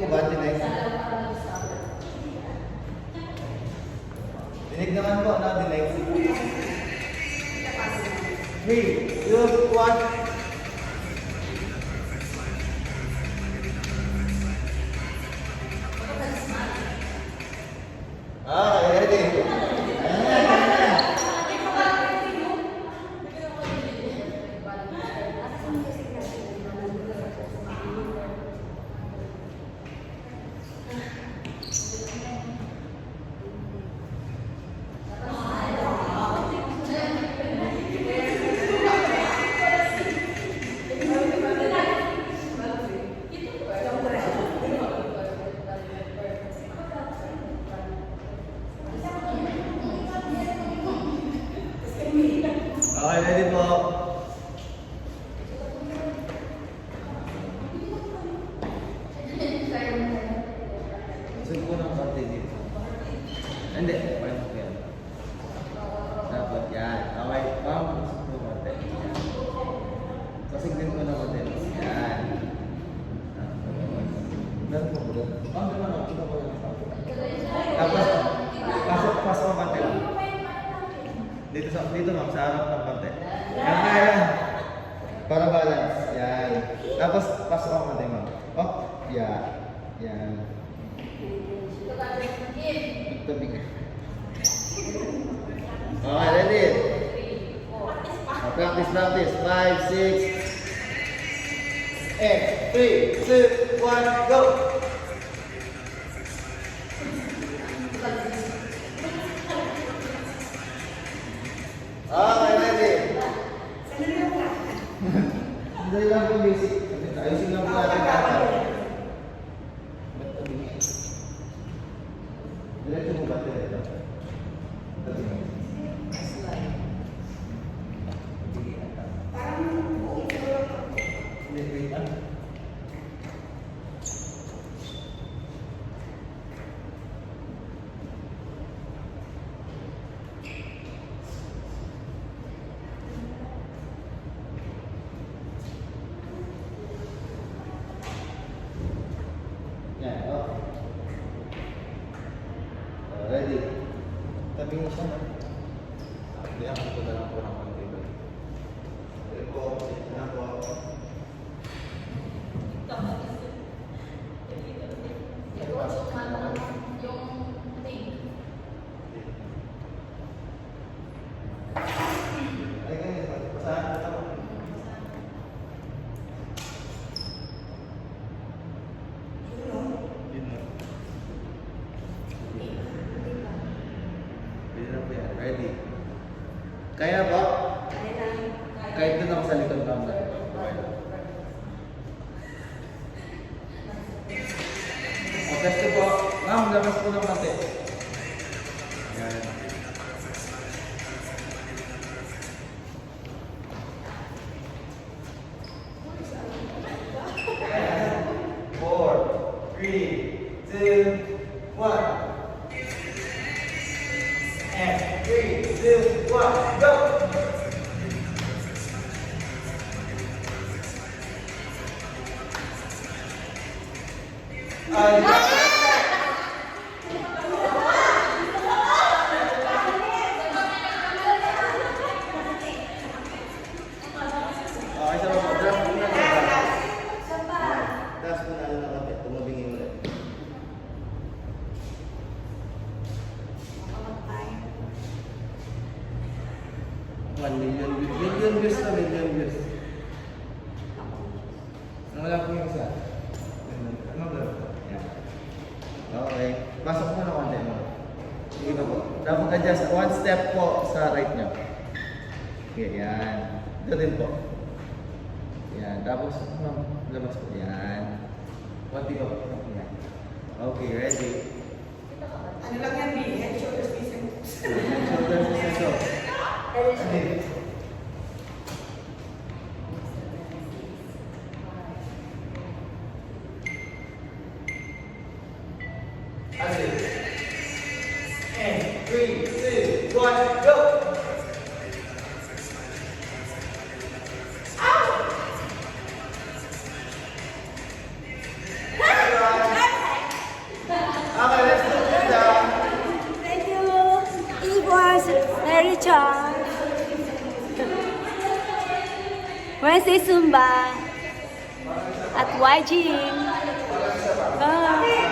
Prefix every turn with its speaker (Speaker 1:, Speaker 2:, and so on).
Speaker 1: mo ba? Dinig? Dinig naman po, no? Dinig. 3, 2, 1. Ready? Okay, ready po. Sunod po ng konti dito. Hindi, pwede po yan. Dapat yan. Okay, ma'am. Sunod po konti. Kasig din po ng konti. Yan. Meron po po. Ma'am, di ba na? Ito po yan. Tapos, pasok ang konti lang. Dito ma'am, sa harap ng konti. Yan. Para balance. Yan. Tapos, pasok ang konti ma'am. Oh, yan. Yan. Tabi. Okay, ready? Practice. 5, 6. And 3, 2, 1, go! Okay, ready? Sandali lang po basic. Ayusin lang po natin kata. Diretso mo ba ito? Yan, oh. Ready? Tabi mo siya, no? Hindi, ako ito na lang po ng konti. Ready po, sit na po. Ay, ganyan. Pasahan na ako. Ready? Kaya ba? Kahit doon ako sa likod ng mga. O, test po. Ma'am, labas po ng konti. Yan. Four, 3, 2, 1. And 3, 2, 1, go! Okay, so draft mo na. Draft mo na lang natin. Tumabingin mo rin. Million views na million views. Wala po yung isa. Ano ba? Okay. Pasok mo na konti mo. Sige na po. Dapat adjust one step po sa right nyo. Okay, yan. Ito din po. Yan. Tapos, labas po. Yan. Konti po. Yan. Okay, ready?
Speaker 2: Ano lang yan, head, shoulders, knees, and toes.
Speaker 1: Shoulders, knees, and toes. Okay. And 3, 2, 1, go!
Speaker 2: Ow!
Speaker 3: Mary Chan. Wednesday Zumba. At YG. Bye.